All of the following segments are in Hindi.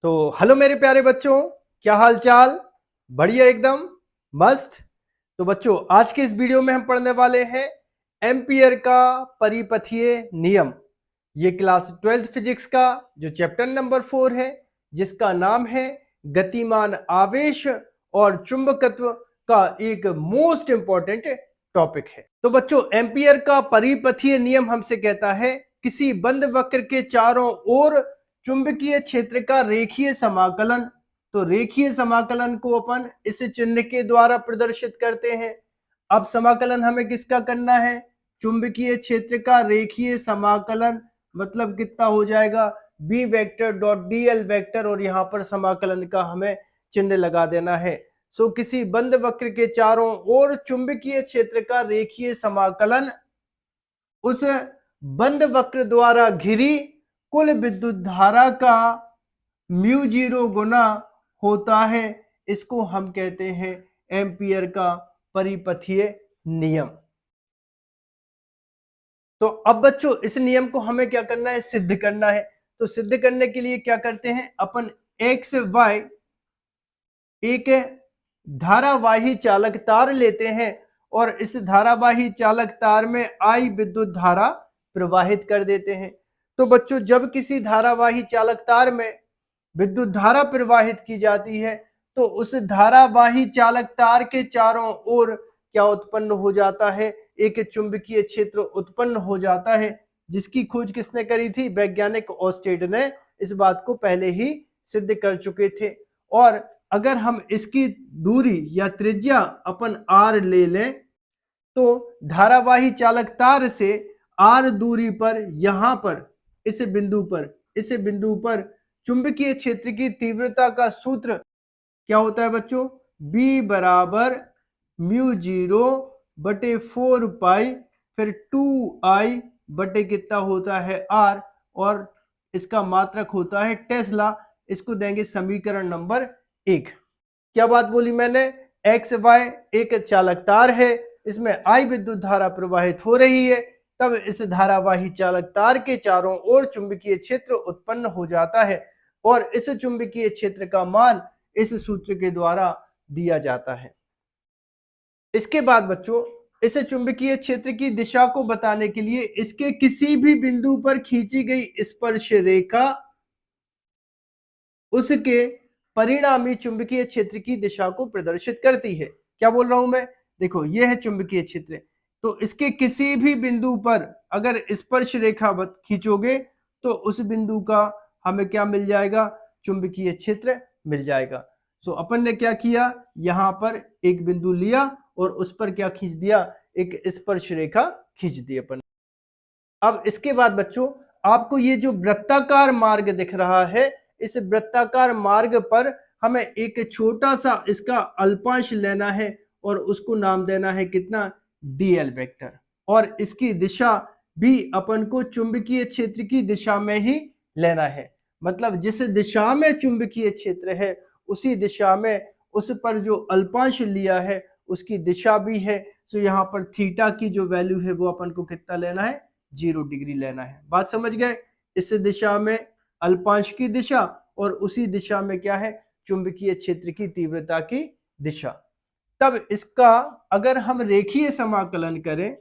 तो हेलो मेरे प्यारे बच्चों, क्या हाल चाल। बढ़िया एकदम मस्त। तो बच्चों, आज के इस वीडियो में हम पढ़ने वाले हैं एम्पियर का परिपथीय नियम। ये क्लास 12th फिजिक्स का जो चैप्टर नंबर 4 है, जिसका नाम है गतिमान आवेश और चुंबकत्व का एक मोस्ट इंपॉर्टेंट टॉपिक है। तो बच्चों, एम्पियर का परिपथीय नियम हमसे कहता है किसी बंद वक्र के चारों ओर चुंबकीय क्षेत्र का रेखीय समाकलन। तो रेखीय समाकलन को अपन इस चिन्ह के द्वारा प्रदर्शित करते हैं। अब समाकलन हमें किसका करना है? चुंबकीय क्षेत्र का रेखीय समाकलन। मतलब कितना हो जाएगा? B vector dot D L vector, और यहां पर समाकलन का हमें चिन्ह लगा देना है। सो किसी बंद वक्र के चारों ओर चुंबकीय क्षेत्र का रेखीय समाकलन उस बंद वक्र द्वारा घिरी कुल विद्युत धारा का म्यू जीरो गुना होता है। इसको हम कहते हैं एम्पियर का परिपथीय नियम। तो अब बच्चों, इस नियम को हमें क्या करना है? सिद्ध करना है। तो सिद्ध करने के लिए क्या करते हैं अपन? एक्स वाई एक धारावाही चालक तार लेते हैं और इस धारावाही चालक तार में आई विद्युत धारा प्रवाहित कर देते हैं। तो बच्चों, जब किसी धारावाही चालक तार में विद्युत धारा प्रवाहित की जाती है तो उस धारावाही चालक तार के चारों ओर क्या उत्पन्न हो जाता है? एक चुंबकीय क्षेत्र उत्पन्न हो जाता है, जिसकी खोज किसने करी थी? वैज्ञानिक ओस्टेड ने इस बात को पहले ही सिद्ध कर चुके थे। और अगर हम इसकी दूरी या त्रिज्या अपन r ले लें तो धारावाही चालक तार से r दूरी पर यहां पर इस बिंदु पर चुंबकीय क्षेत्र की तीव्रता का सूत्र क्या होता है बच्चों? B बराबर म्यू जीरो बटे 4 पाई फिर 2I बटे कितना होता है R, और इसका मात्रक होता है टेस्ला। इसको देंगे समीकरण नंबर 1। क्या बात बोली मैंने? एक्स वाई एक चालक तार है, इसमें I विद्युत धारा प्रवाहित हो रही है, तब इस धारावाही चालक तार के चारों ओर चुंबकीय क्षेत्र उत्पन्न हो जाता है और इस चुंबकीय क्षेत्र का मान इस सूत्र के द्वारा दिया जाता है। इसके बाद बच्चों, इस चुंबकीय क्षेत्र की दिशा को बताने के लिए इसके किसी भी बिंदु पर खींची गई स्पर्श रेखा उसके परिणामी चुंबकीय क्षेत्र की दिशा को प्रदर्शित करती है। क्या बोल रहा हूं मैं? देखो, यह है चुंबकीय क्षेत्र। तो इसके किसी भी बिंदु पर अगर स्पर्श रेखा खींचोगे तो उस बिंदु का हमें क्या मिल जाएगा? चुंबकीय क्षेत्र मिल जाएगा। सो अपन ने क्या किया? यहां पर एक बिंदु लिया और उस पर क्या खींच दिया? एक स्पर्श रेखा खींच दी अपन। अब इसके बाद बच्चों, आपको ये जो वृत्ताकार मार्ग दिख रहा है, इस वृत्ताकार मार्ग पर हमें एक छोटा सा इसका अल्पांश लेना है और उसको नाम देना है कितना? DL vector. और इसकी दिशा भी अपन को चुंबकीय क्षेत्र की दिशा में ही लेना है। मतलब जिस दिशा में चुंबकीय क्षेत्र है उसी दिशा में उस पर जो अल्पांश लिया है उसकी दिशा भी है। तो यहाँ पर थीटा की जो वैल्यू है वो अपन को कितना लेना है? 0 डिग्री लेना है। बात समझ गए? इस दिशा में अल्पांश की दिशा और उसी दिशा में क्या है? चुंबकीय क्षेत्र की तीव्रता की दिशा। तब इसका अगर हम रेखीय समाकलन करें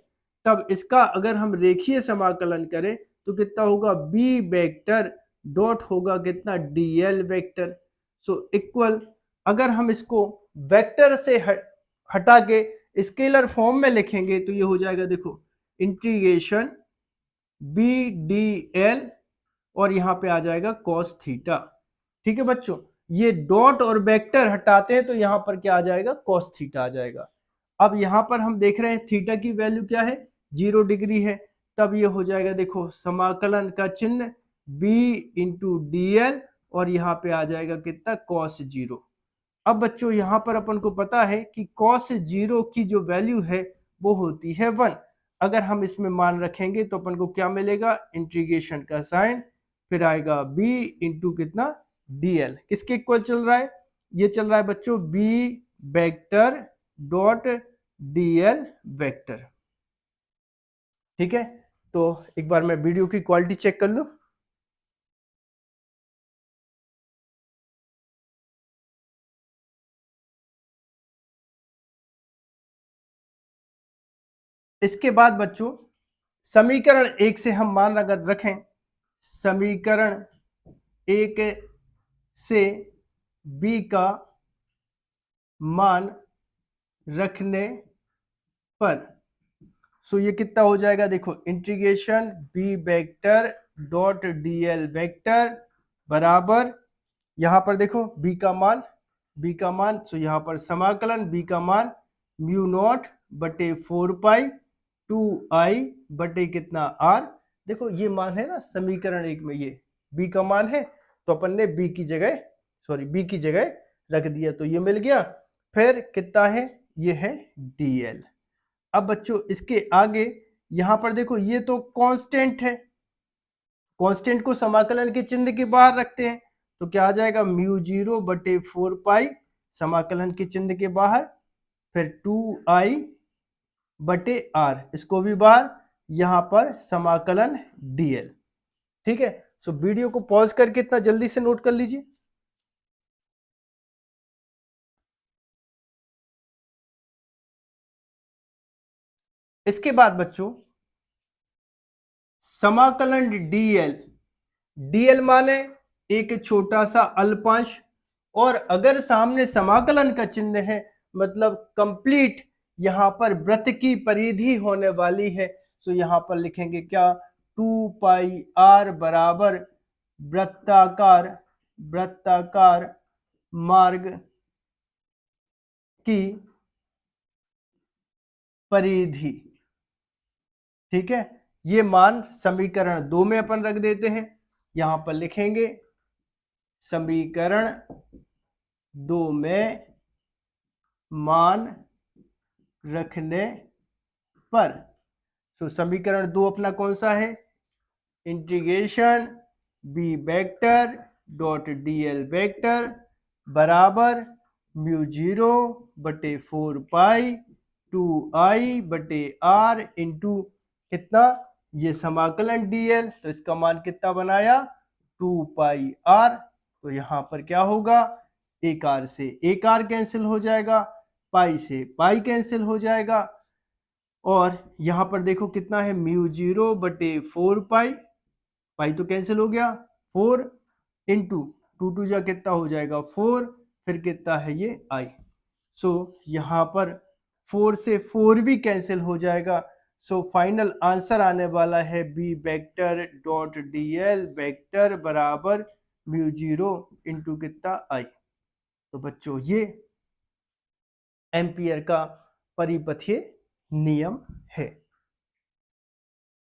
तो कितना होगा? बी वेक्टर डॉट होगा कितना? DL vector. सो इक्वल, अगर हम इसको वेक्टर से हटा के स्केलर फॉर्म में लिखेंगे तो ये हो जाएगा, देखो, इंटीग्रेशन बी डी एल और यहां पे आ जाएगा कॉस थीटा। ठीक है बच्चों, ये डॉट और वेक्टर हटाते हैं तो यहां पर क्या आ जाएगा? कॉस थीटा आ जाएगा। अब यहां पर हम देख रहे हैं थीटा की वैल्यू क्या है? 0 डिग्री है। तब ये हो जाएगा, देखो, समाकलन का चिन्ह b इंटू डी एल और यहाँ पे आ जाएगा कितना? कॉस 0। अब बच्चों, यहां पर अपन को पता है कि कॉस 0 की जो वैल्यू है वो होती है 1। अगर हम इसमें मान रखेंगे तो अपन को क्या मिलेगा? इंटीग्रेशन का साइन, फिर आएगा b इंटू कितना? dl। किसके इक्वल चल रहा है? ये चल रहा है बच्चों b vector dot dl vector. ठीक है, तो एक बार मैं वीडियो की क्वालिटी चेक कर लूं। इसके बाद बच्चों समीकरण 1 से हम मान अगर रखें, समीकरण 1 से b का मान रखने पर सो ये कितना हो जाएगा, देखो integration b vector dot dl vector बराबर, यहां पर देखो b का मान सो यहां पर समाकलन b का मान म्यू नॉट बटे 4 पाई 2i बटे कितना r। देखो ये मान है ना समीकरण 1 में, ये b का मान है तो अपन ने b की जगह रख दिया, तो ये मिल गया। फिर कितना है, ये है dl। अब बच्चों इसके आगे यहां पर देखो ये तो कांस्टेंट है, कांस्टेंट को समाकलन के चिन्ह के बाहर रखते हैं तो क्या आ जाएगा, म्यू 0 बटे 4 पाई समाकलन के चिन्ह के बाहर, फिर 2i बटे r, इसको भी बाहर, यहां पर समाकलन dl। ठीक है, सो वीडियो को पॉज करके इतना जल्दी से नोट कर लीजिए। इसके बाद बच्चों समाकलन dl माने एक छोटा सा अल्पांश, और अगर सामने समाकलन का चिन्ह है मतलब कंप्लीट यहां पर वृत्त की परिधि होने वाली है, तो यहां पर लिखेंगे क्या, 2 पाई r बराबर वृत्ताकार मार्ग की परिधि। ठीक है, ये मान समीकरण 2 में अपन रख देते हैं, यहां पर लिखेंगे समीकरण 2 में मान रखने पर, तो समीकरण 2 अपना कौन सा है, integration b vector dot dl vector बराबर म्यू 0 बटे 4 पाई 2i बटे r इंटू कितना, ये समाकलन dl, तो इसका मान कितना बनाया 2 पाई r, तो यहां पर क्या होगा, एक r से एक r कैंसिल हो जाएगा, पाई से पाई कैंसिल हो जाएगा, और यहां पर देखो कितना है, म्यू 0 बटे 4 पाई तो कैंसिल हो गया, 4 इंटू 2 जा कितना हो जाएगा 4, फिर कितना है ये i, सो यहां पर 4 से 4 भी कैंसिल हो जाएगा, सो फाइनल आंसर आने वाला है b vector dot dl vector बराबर म्यू 0 इंटू कितना i। तो बच्चों ये एम्पियर का परिपथीय नियम है।